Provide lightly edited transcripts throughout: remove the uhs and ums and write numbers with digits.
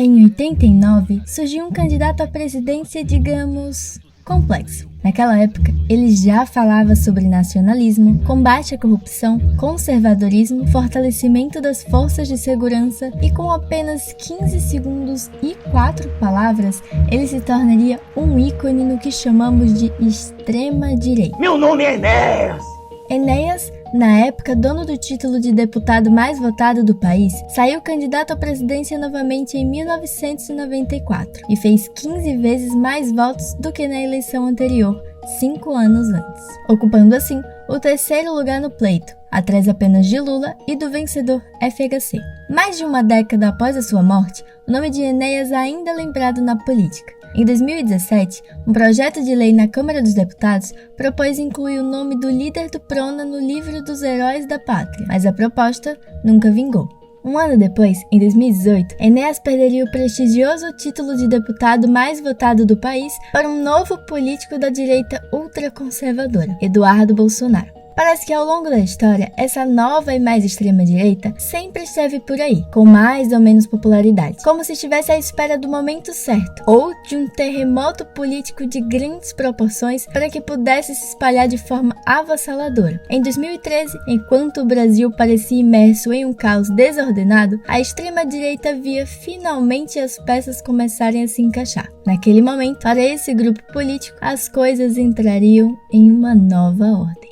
Em 89, surgiu um candidato à presidência, digamos, complexo. Naquela época, ele já falava sobre nacionalismo, combate à corrupção, conservadorismo, fortalecimento das forças de segurança e com apenas 15 segundos e 4 palavras, ele se tornaria um ícone no que chamamos de extrema-direita. Meu nome é Enéas! Enéas, na época dono do título de deputado mais votado do país, saiu candidato à presidência novamente em 1994 e fez 15 vezes mais votos do que na eleição anterior, 5 anos antes, ocupando assim o terceiro lugar no pleito, atrás apenas de Lula e do vencedor FHC. Mais de uma década após a sua morte, o nome de Enéas ainda é lembrado na política. Em 2017, um projeto de lei na Câmara dos Deputados propôs incluir o nome do líder do Prona no livro dos heróis da pátria, mas a proposta nunca vingou. Um ano depois, em 2018, Enéas perderia o prestigioso título de deputado mais votado do país para um novo político da direita ultraconservadora, Eduardo Bolsonaro. Parece que ao longo da história, essa nova e mais extrema-direita sempre esteve por aí, com mais ou menos popularidade, como se estivesse à espera do momento certo, ou de um terremoto político de grandes proporções para que pudesse se espalhar de forma avassaladora. Em 2013, enquanto o Brasil parecia imerso em um caos desordenado, a extrema-direita via finalmente as peças começarem a se encaixar. Naquele momento, para esse grupo político, as coisas entrariam em uma nova ordem.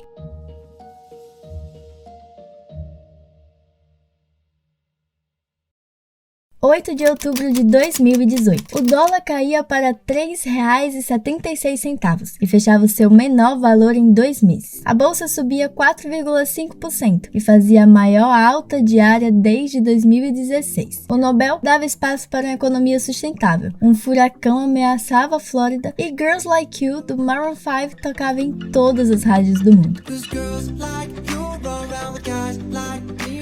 8 de outubro de 2018, o dólar caía para R$ 3,76 e fechava o seu menor valor em 2 meses. A bolsa subia 4,5% e fazia a maior alta diária desde 2016. O Nobel dava espaço para uma economia sustentável, um furacão ameaçava a Flórida e Girls Like You, do Maroon 5, tocava em todas as rádios do mundo.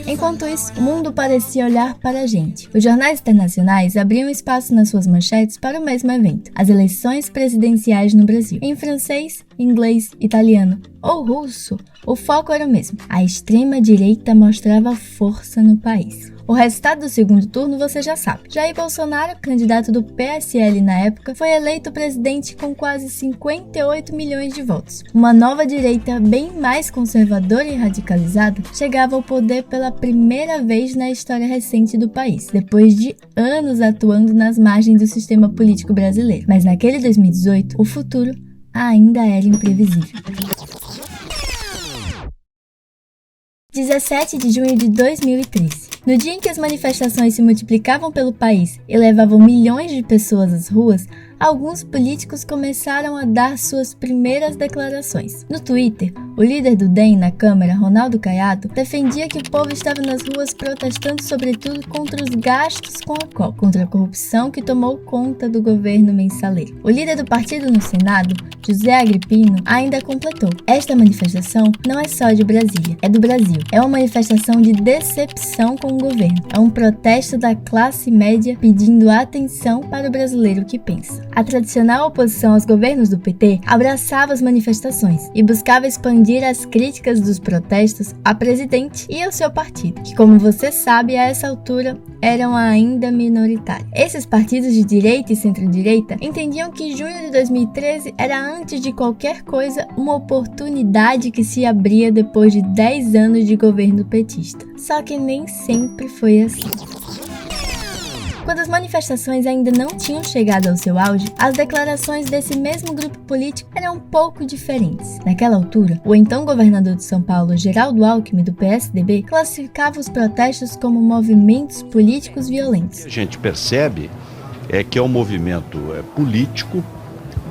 Enquanto isso, o mundo parecia olhar para a gente. Os jornais internacionais abriam espaço nas suas manchetes para o mesmo evento, as eleições presidenciais no Brasil. Em francês, inglês, italiano ou russo, o foco era o mesmo. A extrema-direita mostrava força no país. O resultado do segundo turno você já sabe. Jair Bolsonaro, candidato do PSL na época, foi eleito presidente com quase 58 milhões de votos. Uma nova direita bem mais conservadora e radicalizada chegava ao poder pela primeira vez na história recente do país, depois de anos atuando nas margens do sistema político brasileiro. Mas naquele 2018, o futuro ainda era imprevisível. 17 de junho de 2013. No dia em que as manifestações se multiplicavam pelo país e levavam milhões de pessoas às ruas, alguns políticos começaram a dar suas primeiras declarações. No Twitter, o líder do DEM na Câmara, Ronaldo Caiado, defendia que o povo estava nas ruas protestando sobretudo contra os gastos com a COP, contra a corrupção que tomou conta do governo mensaleiro. O líder do partido no Senado, José Agripino, ainda completou: esta manifestação não é só de Brasília, é do Brasil. É uma manifestação de decepção com o governo. É um protesto da classe média pedindo atenção para o brasileiro que pensa. A tradicional oposição aos governos do PT abraçava as manifestações e buscava expandir as críticas dos protestos a presidente e ao seu partido, que, como você sabe, a essa altura eram ainda minoritários. Esses partidos de direita e centro-direita entendiam que junho de 2013 era, antes de qualquer coisa, uma oportunidade que se abria depois de 10 anos de governo petista. Só que nem sempre foi assim. Quando as manifestações ainda não tinham chegado ao seu auge, as declarações desse mesmo grupo político eram um pouco diferentes. Naquela altura, o então governador de São Paulo, Geraldo Alckmin, do PSDB, classificava os protestos como movimentos políticos violentos. O que a gente percebe é que é um movimento político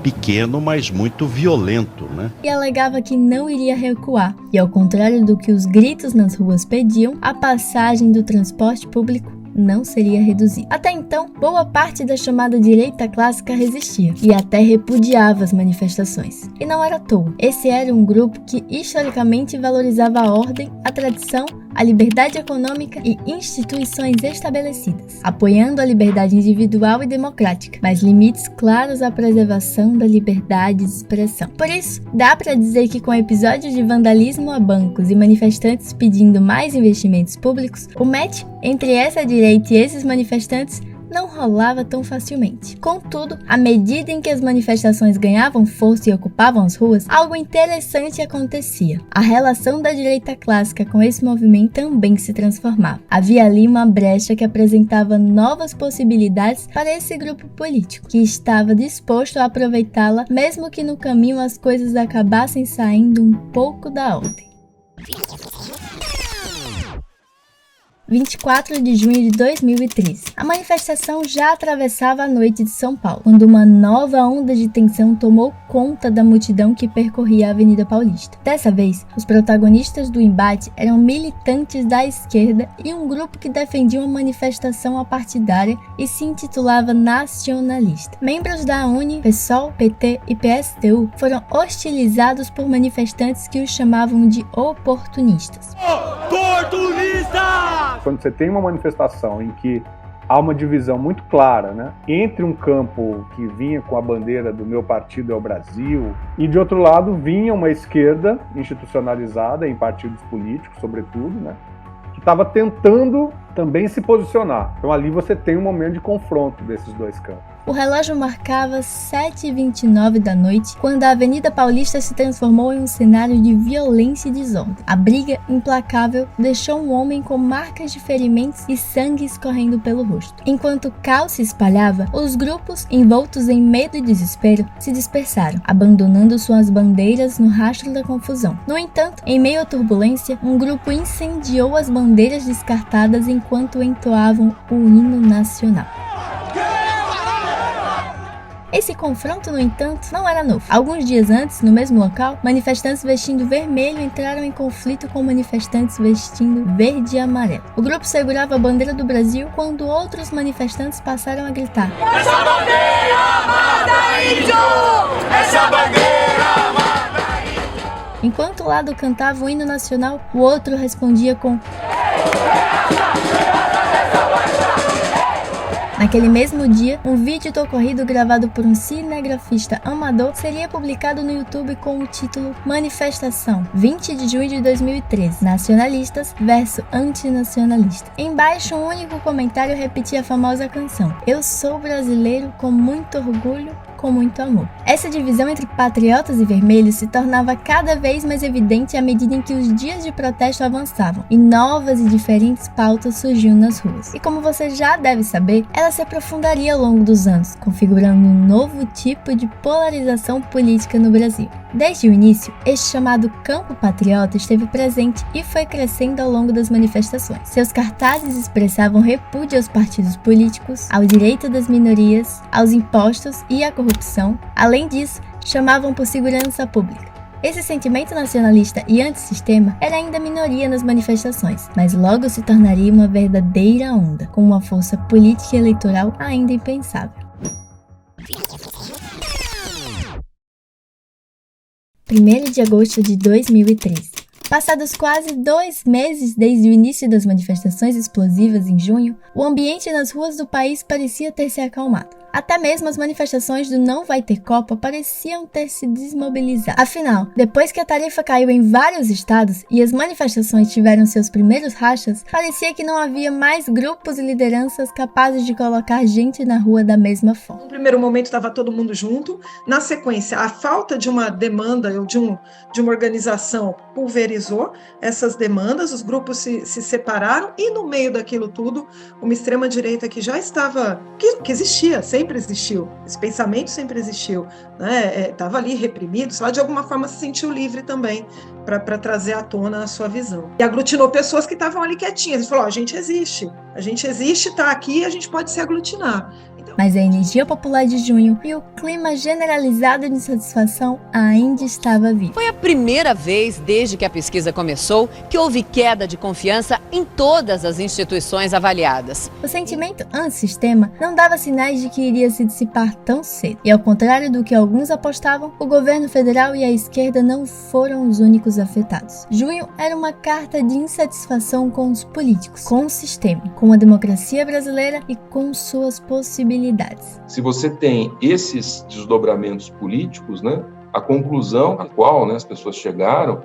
pequeno, mas muito violento, né? E alegava que não iria recuar, e ao contrário do que os gritos nas ruas pediam, a passagem do transporte público não seria reduzida. Até então, boa parte da chamada direita clássica resistia e até repudiava as manifestações. E não era à toa. Esse era um grupo que historicamente valorizava a ordem, a tradição, a liberdade econômica e instituições estabelecidas, apoiando a liberdade individual e democrática, mas limites claros à preservação da liberdade de expressão. Por isso, dá para dizer que com episódios de vandalismo a bancos e manifestantes pedindo mais investimentos públicos, o match entre essa direita e esses manifestantes não rolava tão facilmente. Contudo, à medida em que as manifestações ganhavam força e ocupavam as ruas, algo interessante acontecia. A relação da direita clássica com esse movimento também se transformava. Havia ali uma brecha que apresentava novas possibilidades para esse grupo político, que estava disposto a aproveitá-la, mesmo que no caminho as coisas acabassem saindo um pouco da ordem. 24 de junho de 2013. A manifestação já atravessava a noite de São Paulo, quando uma nova onda de tensão tomou conta da multidão que percorria a Avenida Paulista. Dessa vez, os protagonistas do embate eram militantes da esquerda e um grupo que defendia uma manifestação apartidária e se intitulava nacionalista. Membros da UNE, PSOL, PT e PSTU foram hostilizados por manifestantes que os chamavam de oportunistas. Oportunista! Quando você tem uma manifestação em que há uma divisão muito clara, né, entre um campo que vinha com a bandeira do meu partido é o Brasil e de outro lado vinha uma esquerda institucionalizada em partidos políticos, sobretudo, né, que estava tentando também se posicionar. Então ali você tem um momento de confronto desses dois campos. O relógio marcava 7h29 da noite, quando a Avenida Paulista se transformou em um cenário de violência e desordem. A briga implacável deixou um homem com marcas de ferimentos e sangue escorrendo pelo rosto. Enquanto o caos se espalhava, os grupos, envoltos em medo e desespero, se dispersaram, abandonando suas bandeiras no rastro da confusão. No entanto, em meio à turbulência, um grupo incendiou as bandeiras descartadas enquanto entoavam o hino nacional. Esse confronto, no entanto, não era novo. Alguns dias antes, no mesmo local, manifestantes vestindo vermelho entraram em conflito com manifestantes vestindo verde e amarelo. O grupo segurava a bandeira do Brasil quando outros manifestantes passaram a gritar: "Essa bandeira mata índio! Essa bandeira mata índio!" Enquanto o lado cantava o hino nacional, o outro respondia com: Naquele mesmo dia, um vídeo do ocorrido gravado por um cinegrafista amador seria publicado no YouTube com o título Manifestação, 20 de junho de 2013, nacionalistas versus antinacionalistas. Embaixo, um único comentário repetia a famosa canção: "Eu sou brasileiro com muito orgulho, com muito amor." Essa divisão entre patriotas e vermelhos se tornava cada vez mais evidente à medida em que os dias de protesto avançavam e novas e diferentes pautas surgiam nas ruas. E como você já deve saber, ela se aprofundaria ao longo dos anos, configurando um novo tipo de polarização política no Brasil. Desde o início, este chamado campo patriota esteve presente e foi crescendo ao longo das manifestações. Seus cartazes expressavam repúdio aos partidos políticos, ao direito das minorias, aos impostos e à corrupção. Além disso, chamavam por segurança pública. Esse sentimento nacionalista e antissistema era ainda minoria nas manifestações, mas logo se tornaria uma verdadeira onda, com uma força política e eleitoral ainda impensável. 1º de agosto de 2013. Passados quase 2 meses desde o início das manifestações explosivas em junho, o ambiente nas ruas do país parecia ter se acalmado. Até mesmo as manifestações do Não Vai Ter Copa pareciam ter se desmobilizado. Afinal, depois que a tarifa caiu em vários estados e as manifestações tiveram seus primeiros rachas, parecia que não havia mais grupos e lideranças capazes de colocar gente na rua da mesma forma. No primeiro momento estava todo mundo junto, na sequência a falta de uma demanda ou de uma organização pulverizou essas demandas, os grupos se separaram e no meio daquilo tudo, uma extrema-direita que já estava, que existia, sempre existiu, esse pensamento sempre existiu, né? Estava ali reprimido, só de alguma forma se sentiu livre também para trazer à tona a sua visão. E aglutinou pessoas que estavam ali quietinhas, ele falou: a gente existe, está aqui, a gente pode se aglutinar. Mas a energia popular de junho e o clima generalizado de insatisfação ainda estava vivo. Foi a primeira vez desde que a pesquisa começou que houve queda de confiança em todas as instituições avaliadas. O sentimento antissistema não dava sinais de que iria se dissipar tão cedo. E ao contrário do que alguns apostavam, o governo federal e a esquerda não foram os únicos afetados. Junho era uma carta de insatisfação com os políticos, com o sistema, com a democracia brasileira e com suas possibilidades. Se você tem esses desdobramentos políticos, né, A conclusão a qual as pessoas chegaram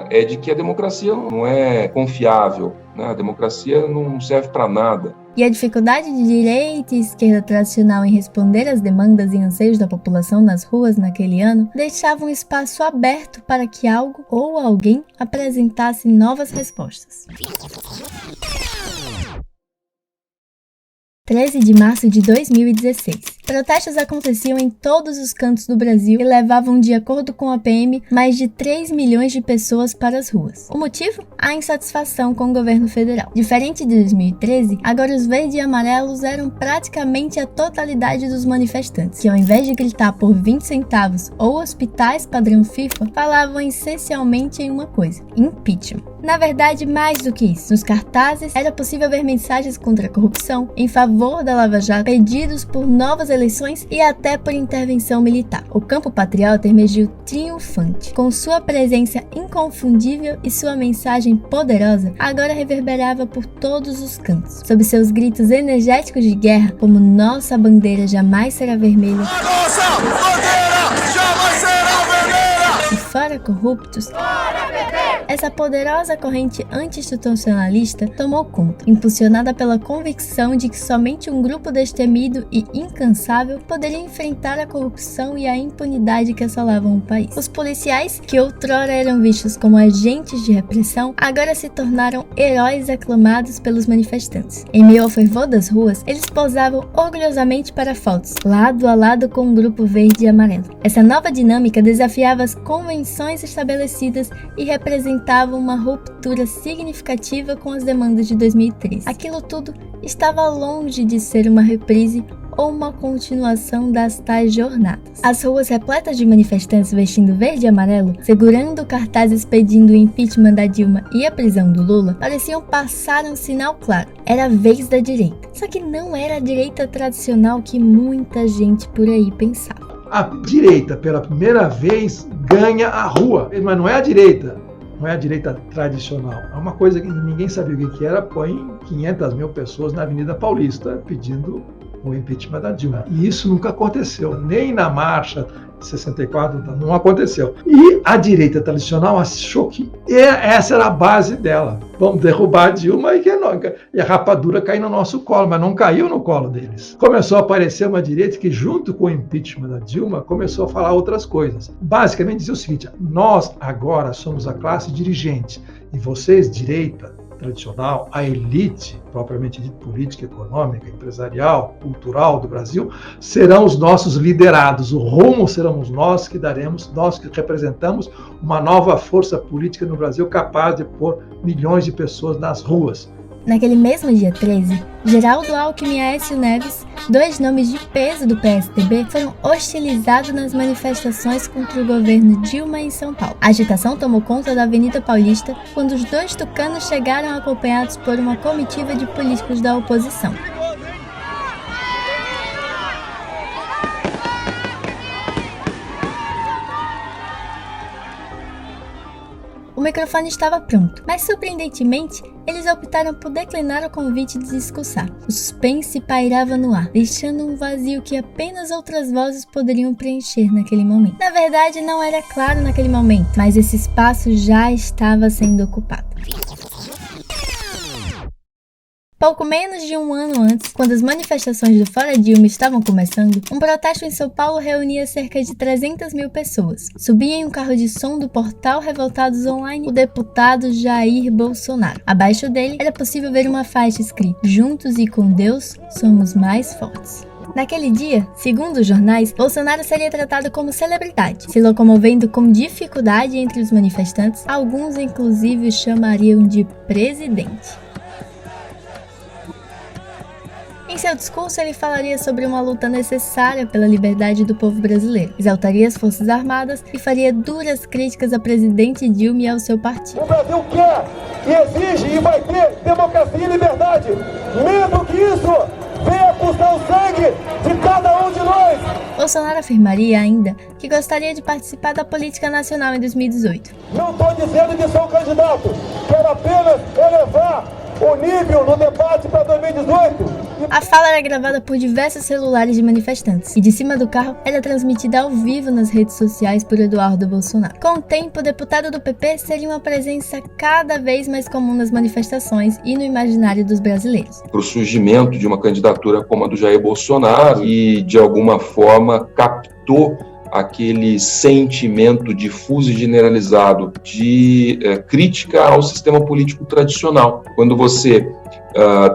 é de que a democracia não é confiável, né? A democracia não serve para nada. E a dificuldade de direita e esquerda tradicional em responder às demandas e anseios da população nas ruas naquele ano deixava um espaço aberto para que algo ou alguém apresentasse novas respostas. 13 de março de 2016. Protestos aconteciam em todos os cantos do Brasil e levavam, de acordo com a PM, mais de 3 milhões de pessoas para as ruas. O motivo? A insatisfação com o governo federal. Diferente de 2013, agora os verdes e amarelos eram praticamente a totalidade dos manifestantes, que ao invés de gritar por 20 centavos ou hospitais padrão FIFA, falavam essencialmente em uma coisa: impeachment. Na verdade, mais do que isso, nos cartazes era possível ver mensagens contra a corrupção, em favor da Lava Jato, pedidos por novas eleições e até por intervenção militar. O campo patriota emergiu triunfante, com sua presença inconfundível e sua mensagem poderosa agora reverberava por todos os cantos, sob seus gritos energéticos de guerra, como nossa bandeira jamais será vermelha. A nossa bandeira jamais será vermelha! E fora corruptos, essa poderosa corrente anti-institucionalista tomou conta, impulsionada pela convicção de que somente um grupo destemido e incansável poderia enfrentar a corrupção e a impunidade que assolavam o país. Os policiais, que outrora eram vistos como agentes de repressão, agora se tornaram heróis aclamados pelos manifestantes. Em meio ao fervor das ruas, eles posavam orgulhosamente para fotos, lado a lado com um grupo verde e amarelo. Essa nova dinâmica desafiava as convenções estabelecidas e representava uma ruptura significativa com as demandas de 2013. Aquilo tudo estava longe de ser uma reprise ou uma continuação das tais jornadas. As ruas repletas de manifestantes vestindo verde e amarelo, segurando cartazes pedindo o impeachment da Dilma e a prisão do Lula, pareciam passar um sinal claro: era a vez da direita. Só que não era a direita tradicional que muita gente por aí pensava. A direita, pela primeira vez, ganha a rua, mas não é a direita. Não é a direita tradicional. É uma coisa que ninguém sabia o que era. Põe 500 mil pessoas na Avenida Paulista pedindo o impeachment da Dilma. E isso nunca aconteceu. Nem na marcha de 64 não aconteceu. E a direita tradicional achou que essa era a base dela. Vamos derrubar a Dilma e a rapadura cair no nosso colo. Mas não caiu no colo deles. Começou a aparecer uma direita que, junto com o impeachment da Dilma, começou a falar outras coisas. Basicamente dizia o seguinte: nós agora somos a classe dirigente e vocês, direita tradicional, a elite propriamente dita política, econômica, empresarial, cultural do Brasil, serão os nossos liderados. O rumo seremos nós que daremos, nós que representamos uma nova força política no Brasil capaz de pôr milhões de pessoas nas ruas. Naquele mesmo dia 13, Geraldo Alckmin e Aécio Neves, dois nomes de peso do PSDB, foram hostilizados nas manifestações contra o governo Dilma em São Paulo. A agitação tomou conta da Avenida Paulista quando os dois tucanos chegaram acompanhados por uma comitiva de políticos da oposição. O microfone estava pronto, mas surpreendentemente, eles optaram por declinar o convite de discursar. O suspense pairava no ar, deixando um vazio que apenas outras vozes poderiam preencher naquele momento. Na verdade, não era claro naquele momento, mas esse espaço já estava sendo ocupado. Pouco menos de um ano antes, quando as manifestações do Fora Dilma estavam começando, um protesto em São Paulo reunia cerca de 300 mil pessoas. Subia em um carro de som do portal Revoltados Online o deputado Jair Bolsonaro. Abaixo dele era possível ver uma faixa escrita: "Juntos e com Deus, somos mais fortes". Naquele dia, segundo os jornais, Bolsonaro seria tratado como celebridade, se locomovendo com dificuldade entre os manifestantes, alguns inclusive o chamariam de presidente. Em seu discurso, ele falaria sobre uma luta necessária pela liberdade do povo brasileiro, exaltaria as Forças Armadas e faria duras críticas a presidente Dilma e ao seu partido. O Brasil quer e exige e vai ter democracia e liberdade, mesmo que isso venha custar o sangue de cada um de nós. Bolsonaro afirmaria ainda que gostaria de participar da política nacional em 2018. Não estou dizendo que sou candidato, quero apenas elevar o nível no debate para 2018. A fala era gravada por diversos celulares de manifestantes e de cima do carro era transmitida ao vivo nas redes sociais por Eduardo Bolsonaro. Com o tempo, o deputado do PP seria uma presença cada vez mais comum nas manifestações e no imaginário dos brasileiros. Para o surgimento de uma candidatura como a do Jair Bolsonaro e, de alguma forma, captou aquele sentimento difuso e generalizado de crítica ao sistema político tradicional. Quando você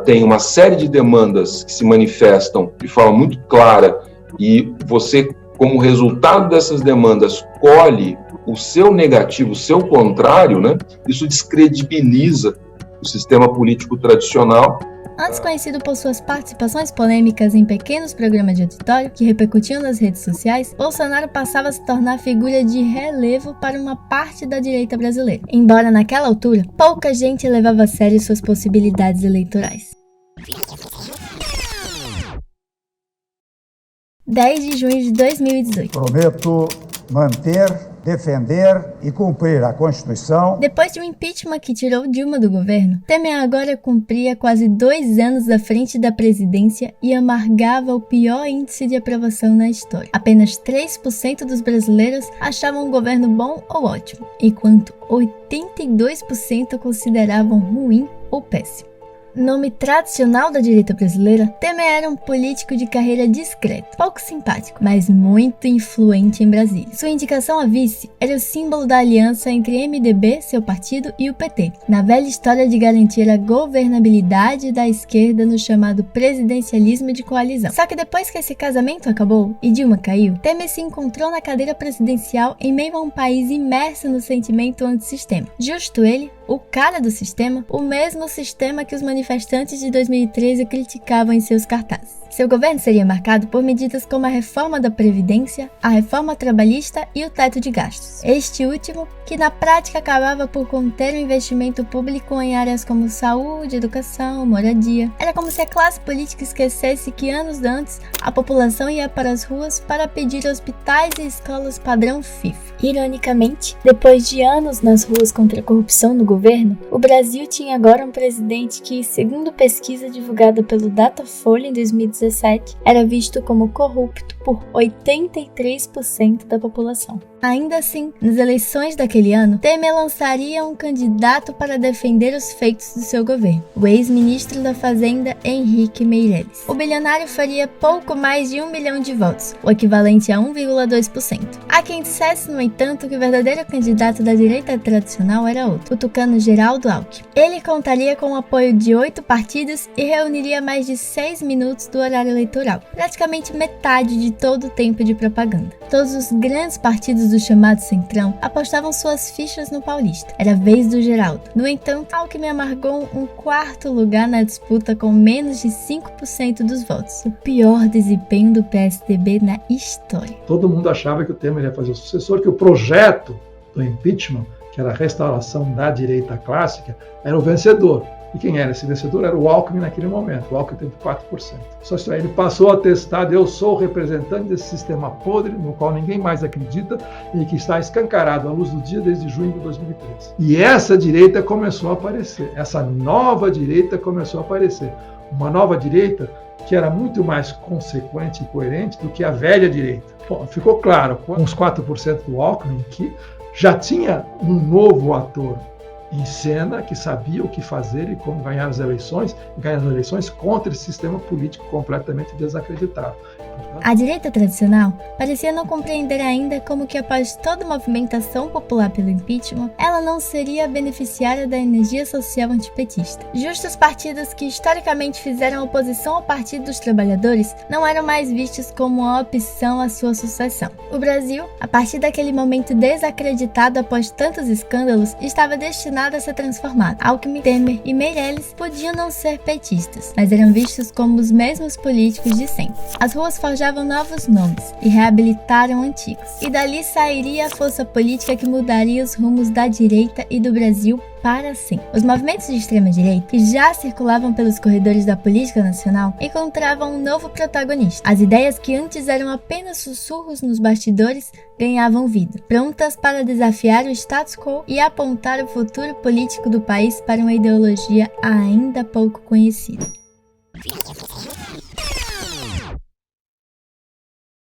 tem uma série de demandas que se manifestam de forma muito clara e você, como resultado dessas demandas, colhe o seu negativo, o seu contrário, né? Isso descredibiliza o sistema político tradicional. Antes conhecido por suas participações polêmicas em pequenos programas de auditório que repercutiam nas redes sociais, Bolsonaro passava a se tornar figura de relevo para uma parte da direita brasileira. Embora naquela altura, pouca gente levava a sério suas possibilidades eleitorais. 10 de junho de 2018. Prometo manter, defender e cumprir a Constituição. Depois de um impeachment que tirou Dilma do governo, Temer agora cumpria quase 2 anos à frente da presidência e amargava o pior índice de aprovação na história. Apenas 3% dos brasileiros achavam o governo bom ou ótimo, enquanto 82% consideravam ruim ou péssimo. Nome tradicional da direita brasileira, Temer era um político de carreira discreto, pouco simpático, mas muito influente em Brasília. Sua indicação a vice era o símbolo da aliança entre MDB, seu partido, e o PT, na velha história de garantir a governabilidade da esquerda no chamado presidencialismo de coalizão. Só que depois que esse casamento acabou e Dilma caiu, Temer se encontrou na cadeira presidencial em meio a um país imerso no sentimento antissistema. Justo ele, o cara do sistema, o mesmo sistema que os manifestantes de 2013 criticavam em seus cartazes. Seu governo seria marcado por medidas como a reforma da Previdência, a reforma trabalhista e o teto de gastos. Este último, que na prática acabava por conter o investimento público em áreas como saúde, educação, moradia. Era como se a classe política esquecesse que anos antes a população ia para as ruas para pedir hospitais e escolas padrão FIFA. Ironicamente, depois de anos nas ruas contra a corrupção no governo, o Brasil tinha agora um presidente que, segundo pesquisa divulgada pelo Datafolha em 2017, era visto como corrupto por 83% da população. Ainda assim, nas eleições daquele ano, Temer lançaria um candidato para defender os feitos do seu governo, o ex-ministro da Fazenda Henrique Meirelles. O bilionário faria pouco mais de 1 milhão de votos, o equivalente a 1,2%. Há quem dissesse, no entanto, que o verdadeiro candidato da direita tradicional era outro, o tucano Geraldo Alckmin. Ele contaria com o apoio de 8 partidos e reuniria mais de 6 minutos do horário eleitoral, praticamente metade de todo o tempo de propaganda. Todos os grandes partidos do chamado Centrão apostavam suas fichas no paulista. Era a vez do Geraldo. No entanto, Alckmin amargou um 4º lugar na disputa com menos de 5% dos votos, o pior desempenho do PSDB na história. Todo mundo achava que o Temer ia fazer o sucessor, que o projeto do impeachment, que era a restauração da direita clássica, era o vencedor. E quem era esse vencedor? Era o Alckmin naquele momento. O Alckmin teve 4%. Só isso aí, ele passou a testar: eu sou o representante desse sistema podre, no qual ninguém mais acredita e que está escancarado à luz do dia desde junho de 2013. E essa direita começou a aparecer. Essa nova direita começou a aparecer. Uma nova direita que era muito mais consequente e coerente do que a velha direita. Bom, ficou claro com os 4% do Alckmin que já tinha um novo ator em cena, que sabia o que fazer e como ganhar as eleições contra esse sistema político completamente desacreditado. A direita tradicional parecia não compreender ainda como que após toda a movimentação popular pelo impeachment, ela não seria a beneficiária da energia social antipetista. Justos partidos que historicamente fizeram oposição ao Partido dos Trabalhadores não eram mais vistos como uma opção à sua sucessão. O Brasil, a partir daquele momento desacreditado após tantos escândalos, estava destinado a ser transformado. Alckmin, Temer e Meirelles podiam não ser petistas, mas eram vistos como os mesmos políticos de sempre. As ruas forjavam novos nomes e reabilitaram antigos. E dali sairia a força política que mudaria os rumos da direita e do Brasil para sempre. Os movimentos de extrema-direita, que já circulavam pelos corredores da política nacional, encontravam um novo protagonista. As ideias que antes eram apenas sussurros nos bastidores ganhavam vida, prontas para desafiar o status quo e apontar o futuro político do país para uma ideologia ainda pouco conhecida.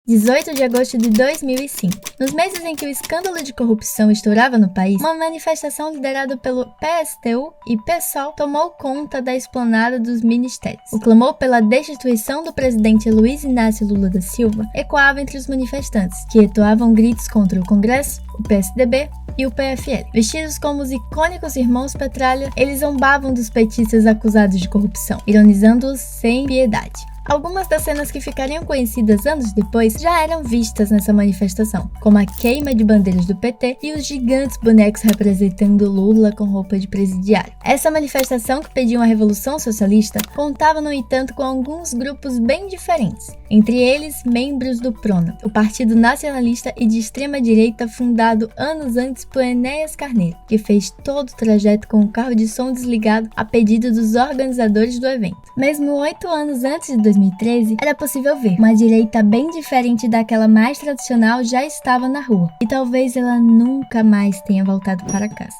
18 de agosto de 2005. Nos meses em que o escândalo de corrupção estourava no país, uma manifestação liderada pelo PSTU e PSOL tomou conta da esplanada dos ministérios. O clamor pela destituição do presidente Luiz Inácio Lula da Silva ecoava entre os manifestantes, que entoavam gritos contra o Congresso, o PSDB e o PFL. Vestidos como os icônicos irmãos Petralha, eles zombavam dos petistas acusados de corrupção, ironizando-os sem piedade. Algumas das cenas que ficariam conhecidas anos depois já eram vistas nessa manifestação, como a queima de bandeiras do PT e os gigantes bonecos representando Lula com roupa de presidiário. Essa manifestação, que pediu uma revolução socialista, contava, no entanto, com alguns grupos bem diferentes, entre eles membros do PRONA, o partido nacionalista e de extrema-direita fundado anos antes por Enéas Carneiro, que fez todo o trajeto com o carro de som desligado a pedido dos organizadores do evento. Mesmo 8 anos antes de 2013, era possível ver uma direita bem diferente daquela mais tradicional já estava na rua, e talvez ela nunca mais tenha voltado para casa.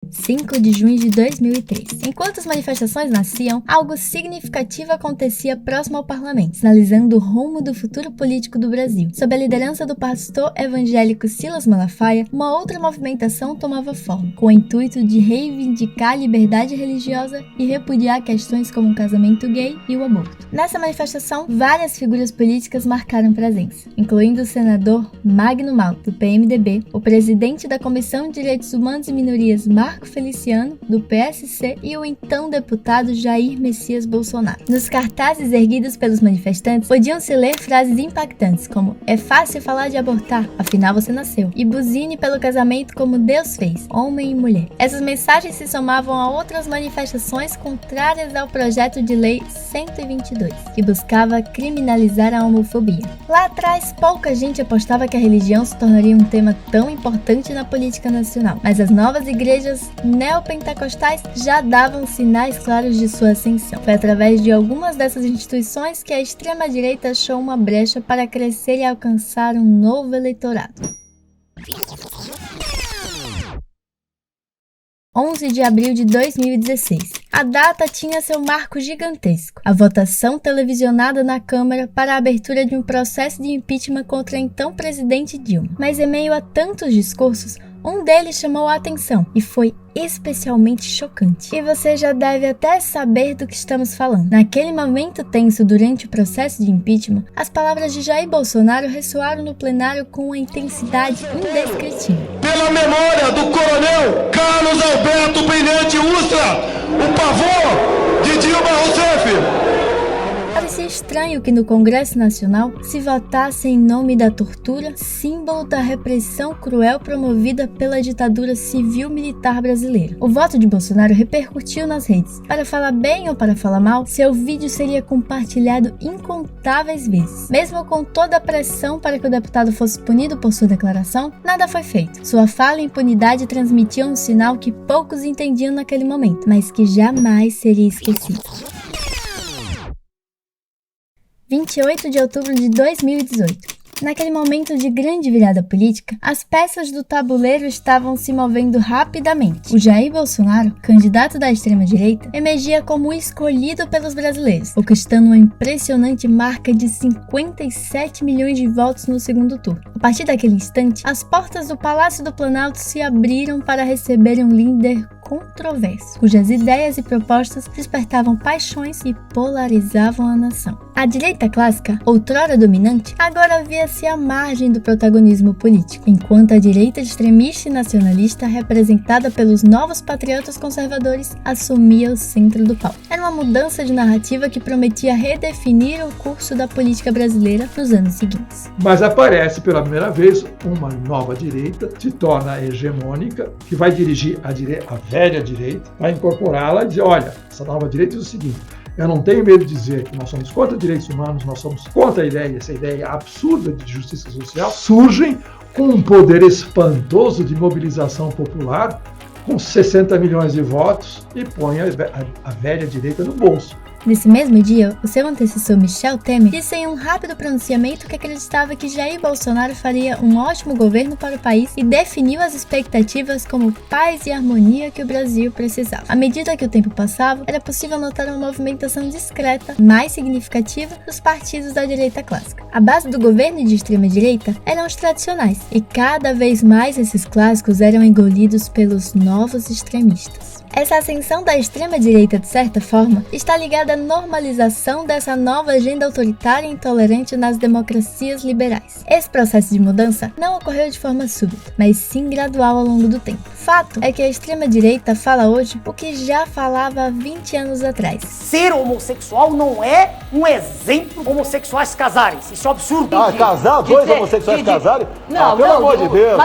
5 de junho de 2003. Enquanto as manifestações nasciam, algo significativo acontecia próximo ao parlamento, sinalizando o rumo do futuro político do Brasil. Sob a liderança do pastor evangélico Silas Malafaia, uma outra movimentação tomava forma, com o intuito de reivindicar a liberdade religiosa e repudiar questões como o casamento gay e o aborto. Nessa manifestação, várias figuras políticas marcaram presença, incluindo o senador Magno Malta, do PMDB, o presidente da Comissão de Direitos Humanos e Minorias, Marco Feliciano, do PSC, e o então deputado Jair Messias Bolsonaro. Nos cartazes erguidos pelos manifestantes, podiam-se ler frases impactantes como "É fácil falar de abortar, afinal você nasceu", e "Buzine pelo casamento como Deus fez, homem e mulher". Essas mensagens se somavam a outras manifestações contrárias ao projeto de lei 122, que buscava criminalizar a homofobia. Lá atrás, pouca gente apostava que a religião se tornaria um tema tão importante na política nacional, mas as novas igrejas neopentecostais já davam sinais claros de sua ascensão. Foi através de algumas dessas instituições que a extrema-direita achou uma brecha para crescer e alcançar um novo eleitorado. 11 de abril de 2016. A data tinha seu marco gigantesco, a votação televisionada na Câmara para a abertura de um processo de impeachment contra a então presidente Dilma. Mas em meio a tantos discursos, um deles chamou a atenção e foi especialmente chocante. E você já deve até saber do que estamos falando. Naquele momento tenso durante o processo de impeachment, as palavras de Jair Bolsonaro ressoaram no plenário com uma intensidade indescritível. Pela memória do coronel Carlos Alberto Brilhante Ustra, o pavor de Dilma Rousseff. Parecia estranho que no Congresso Nacional se votasse em nome da tortura, símbolo da repressão cruel promovida pela ditadura civil-militar brasileira. O voto de Bolsonaro repercutiu nas redes. Para falar bem ou para falar mal, seu vídeo seria compartilhado incontáveis vezes. Mesmo com toda a pressão para que o deputado fosse punido por sua declaração, nada foi feito. Sua fala e impunidade transmitiam um sinal que poucos entendiam naquele momento, mas que jamais seria esquecido. 28 de outubro de 2018. Naquele momento de grande virada política, as peças do tabuleiro estavam se movendo rapidamente. O Jair Bolsonaro, candidato da extrema-direita, emergia como o escolhido pelos brasileiros, conquistando uma impressionante marca de 57 milhões de votos no segundo turno. A partir daquele instante, as portas do Palácio do Planalto se abriram para receber um líder controverso, cujas ideias e propostas despertavam paixões e polarizavam a nação. A direita clássica, outrora dominante, agora via-se à margem do protagonismo político, enquanto a direita extremista e nacionalista, representada pelos novos patriotas conservadores, assumia o centro do palco. Era uma mudança de narrativa que prometia redefinir o curso da política brasileira nos anos seguintes. Mas aparece pela primeira vez uma nova direita, se torna hegemônica, que vai dirigir a velha direita, vai incorporá-la e dizer, olha, essa nova direita é o seguinte, eu não tenho medo de dizer que nós somos contra direitos humanos, nós somos contra essa ideia absurda de justiça social, surgem com um poder espantoso de mobilização popular, com 60 milhões de votos, e põe a velha direita no bolso. Nesse mesmo dia, o seu antecessor Michel Temer disse em um rápido pronunciamento que acreditava que Jair Bolsonaro faria um ótimo governo para o país e definiu as expectativas como paz e harmonia que o Brasil precisava. À medida que o tempo passava, era possível notar uma movimentação discreta, mais significativa, dos partidos da direita clássica. A base do governo de extrema-direita eram os tradicionais, e cada vez mais esses clássicos eram engolidos pelos novos extremistas. Essa ascensão da extrema-direita, de certa forma, está ligada à normalização dessa nova agenda autoritária e intolerante nas democracias liberais. Esse processo de mudança não ocorreu de forma súbita, mas sim gradual ao longo do tempo. Fato é que a extrema-direita fala hoje o que já falava há 20 anos atrás. Ser homossexual não é um exemplo homossexuais casarem. Isso é um absurdo. Casar? Dois homossexuais casarem? Não, pelo amor de Deus.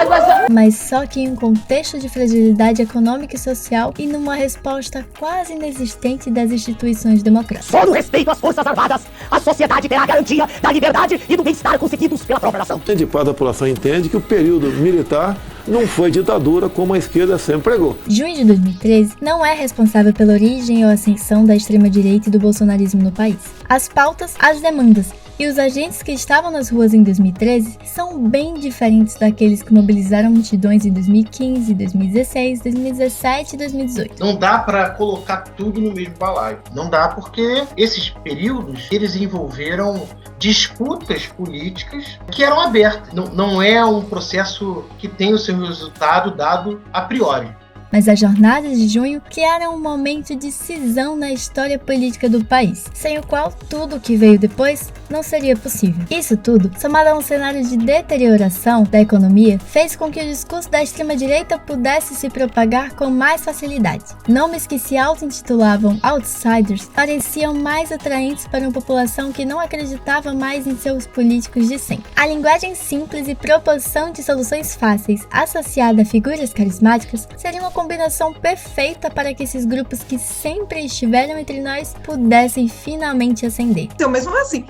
Mas só que em um contexto de fragilidade econômica e social e numa resposta quase inexistente das instituições democráticas. Só no respeito às Forças Armadas, a sociedade terá a garantia da liberdade e do bem-estar conseguidos pela própria nação. Grande parte da população entende que o período militar não foi ditadura como a esquerda sempre pregou. Junho de 2013 não é responsável pela origem ou ascensão da extrema-direita e do bolsonarismo no país. As pautas, as demandas e os agentes que estavam nas ruas em 2013 são bem diferentes daqueles que mobilizaram multidões em 2015, 2016, 2017 e 2018. Não dá para colocar tudo no mesmo balaio. Não dá porque esses períodos eles envolveram disputas políticas que eram abertas. Não é um processo que tem o seu resultado dado a priori. Mas as jornadas de junho criaram um momento de cisão na história política do país, sem o qual tudo o que veio depois não seria possível. Isso tudo, somado a um cenário de deterioração da economia, fez com que o discurso da extrema-direita pudesse se propagar com mais facilidade. Nomes que se auto-intitulavam outsiders pareciam mais atraentes para uma população que não acreditava mais em seus políticos de sempre. A linguagem simples e proposição de soluções fáceis associada a figuras carismáticas seria uma combinação perfeita para que esses grupos que sempre estiveram entre nós pudessem finalmente ascender. Então, mas não é assim.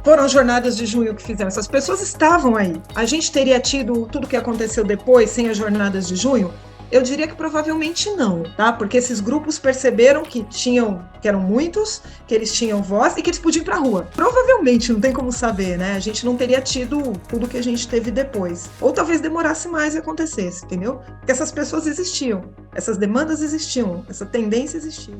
Foram as jornadas de junho que fizeram. Essas pessoas estavam aí. A gente teria tido tudo que aconteceu depois sem as jornadas de junho? Eu diria que provavelmente não, tá? Porque esses grupos perceberam que eram muitos, que eles tinham voz e que eles podiam ir pra rua. Provavelmente, não tem como saber, né? A gente não teria tido tudo que a gente teve depois. Ou talvez demorasse mais e acontecesse, entendeu? Porque essas pessoas existiam, essas demandas existiam, essa tendência existia.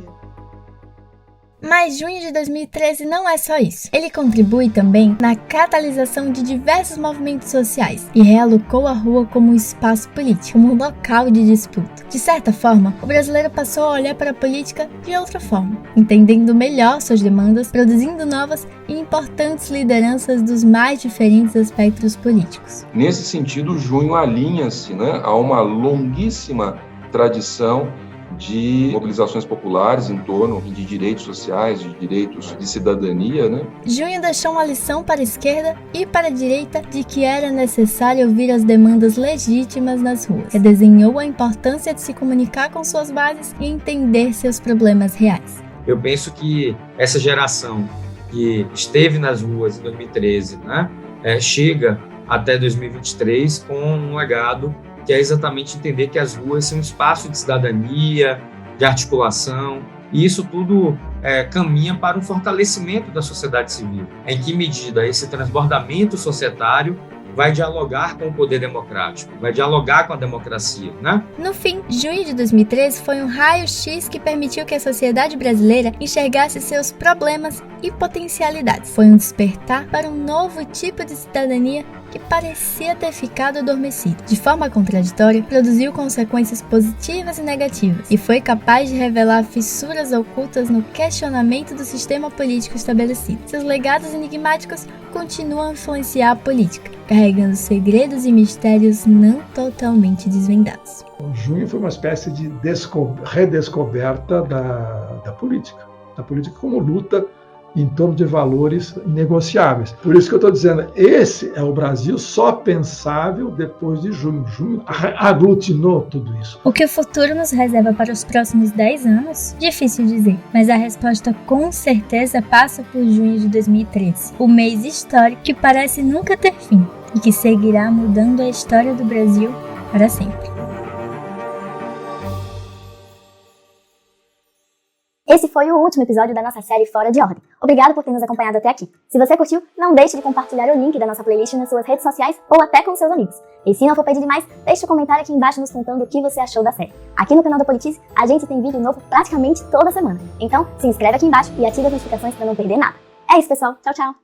Mas junho de 2013 não é só isso. Ele contribui também na catalisação de diversos movimentos sociais e realocou a rua como um espaço político, como um local de disputa. De certa forma, o brasileiro passou a olhar para a política de outra forma, entendendo melhor suas demandas, produzindo novas e importantes lideranças dos mais diferentes aspectos políticos. Nesse sentido, junho alinha-se, a uma longuíssima tradição de mobilizações populares em torno de direitos sociais, de direitos de cidadania, Junho deixou uma lição para a esquerda e para a direita de que era necessário ouvir as demandas legítimas nas ruas. Redesenhou a importância de se comunicar com suas bases e entender seus problemas reais. Eu penso que essa geração que esteve nas ruas em 2013, chega até 2023 com um legado que é exatamente entender que as ruas são um espaço de cidadania, de articulação, e isso tudo caminha para um fortalecimento da sociedade civil. Em que medida esse transbordamento societário vai dialogar com o poder democrático, vai dialogar com a democracia, No fim, junho de 2013 foi um raio-x que permitiu que a sociedade brasileira enxergasse seus problemas e potencialidades. Foi um despertar para um novo tipo de cidadania que parecia ter ficado adormecido. De forma contraditória, produziu consequências positivas e negativas, e foi capaz de revelar fissuras ocultas no questionamento do sistema político estabelecido. Seus legados enigmáticos continuam a influenciar a política, carregando segredos e mistérios não totalmente desvendados. O junho foi uma espécie de redescoberta da política como luta em torno de valores inegociáveis. Por isso que eu estou dizendo, esse é o Brasil só pensável depois de junho. Junho aglutinou tudo isso. O que o futuro nos reserva para os próximos 10 anos? Difícil dizer, mas a resposta com certeza passa por junho de 2013, o mês histórico que parece nunca ter fim. e que seguirá mudando a história do Brasil para sempre. Esse foi o último episódio da nossa série Fora de Ordem. Obrigado por ter nos acompanhado até aqui. Se você curtiu, não deixe de compartilhar o link da nossa playlist nas suas redes sociais ou até com seus amigos. E se não for pedir demais, deixe um comentário aqui embaixo nos contando o que você achou da série. Aqui no canal da Politize, a gente tem vídeo novo praticamente toda semana. Então, se inscreve aqui embaixo e ative as notificações para não perder nada. É isso, pessoal. Tchau, tchau!